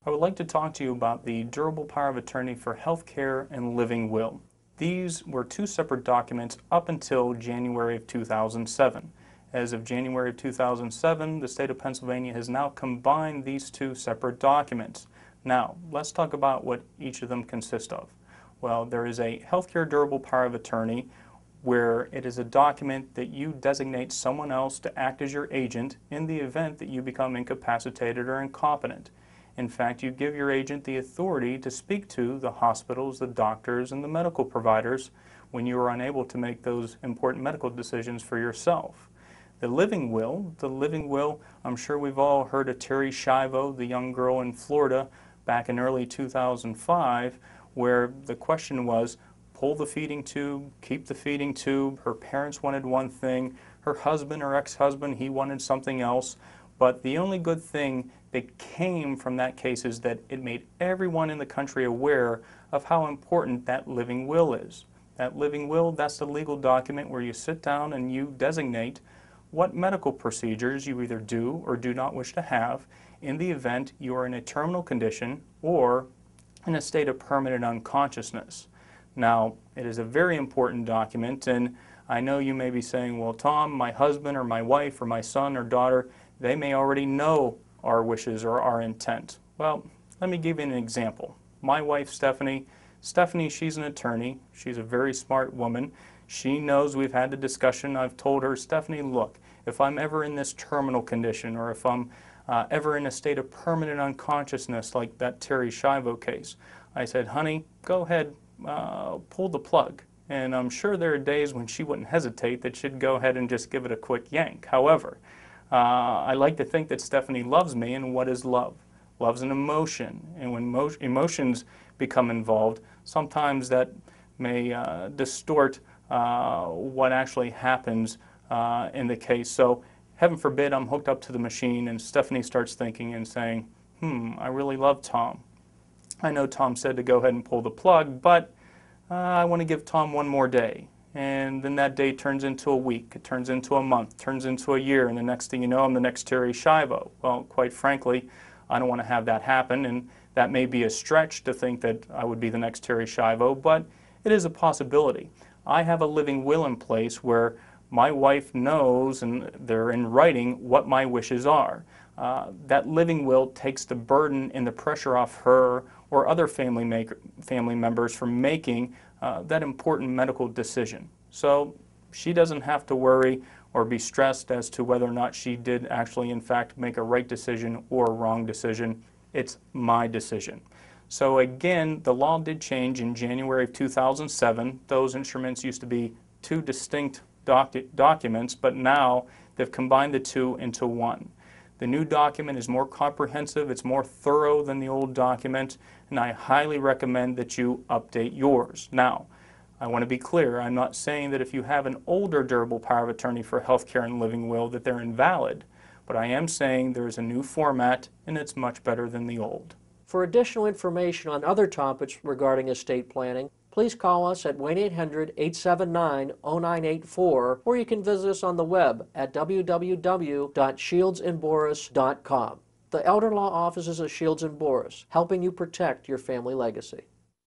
I would like to talk to you about the durable power of attorney for healthcare and living will. These were two separate documents up until January of 2007. As of January of 2007, the state of Pennsylvania has now combined these two separate documents. Now, let's talk about what each of them consist of. Well, there is a healthcare durable power of attorney where it is a document that you designate someone else to act as your agent in the event that you become incapacitated or incompetent. In fact, you give your agent the authority to speak to the hospitals, the doctors, and the medical providers when you are unable to make those important medical decisions for yourself. The living will, I'm sure we've all heard of Terri Schiavo, the young girl in Florida back in early 2005, where the question was, pull the feeding tube, keep the feeding tube. Her parents wanted one thing, her husband or ex-husband, he wanted something else. But the only good thing that came from that case is that it made everyone in the country aware of how important that living will is. That living will, that's the legal document where you sit down and you designate what medical procedures you either do or do not wish to have in the event you are in a terminal condition or in a state of permanent unconsciousness. Now, it is a very important document, and I know you may be saying, well, Tom, my husband or my wife or my son or daughter, they may already know our wishes or our intent. Well, let me give you an example. My wife, Stephanie, she's an attorney. She's a very smart woman. She knows we've had the discussion. I've told her, Stephanie, look, if I'm ever in this terminal condition or if I'm ever in a state of permanent unconsciousness like that Terri Schiavo case, I said, honey, go ahead, pull the plug. And I'm sure there are days when she wouldn't hesitate that she'd go ahead and just give it a quick yank. However, I like to think that Stephanie loves me, and what is love? Love's an emotion, and when emotions become involved, sometimes that may distort what actually happens in the case. So heaven forbid I'm hooked up to the machine and Stephanie starts thinking and saying, I really love Tom. I know Tom said to go ahead and pull the plug, but I want to give Tom one more day. And then that day turns into a week, it turns into a month, turns into a year, and the next thing you know, I'm the next Terri Schiavo. Well, quite frankly, I don't want to have that happen, and that may be a stretch to think that I would be the next Terri Schiavo, but it is a possibility. I have a living will in place where my wife knows, and they're in writing, what my wishes are. That living will takes the burden and the pressure off her or other family members from making that important medical decision. So she doesn't have to worry or be stressed as to whether or not she did actually in fact make a right decision or a wrong decision. It's my decision. So again, the law did change in January of 2007. Those instruments used to be two distinct documents, but now they've combined the two into one. The new document is more comprehensive, it's more thorough than the old document, and I highly recommend that you update yours. Now, I want to be clear, I'm not saying that if you have an older durable power of attorney for healthcare and living will that they're invalid, but I am saying there is a new format and it's much better than the old. For additional information on other topics regarding estate planning, please call us at 1-800-879-0984, or you can visit us on the web at www.shieldsandboris.com. The Elder Law Offices of Shields and Boris, helping you protect your family legacy.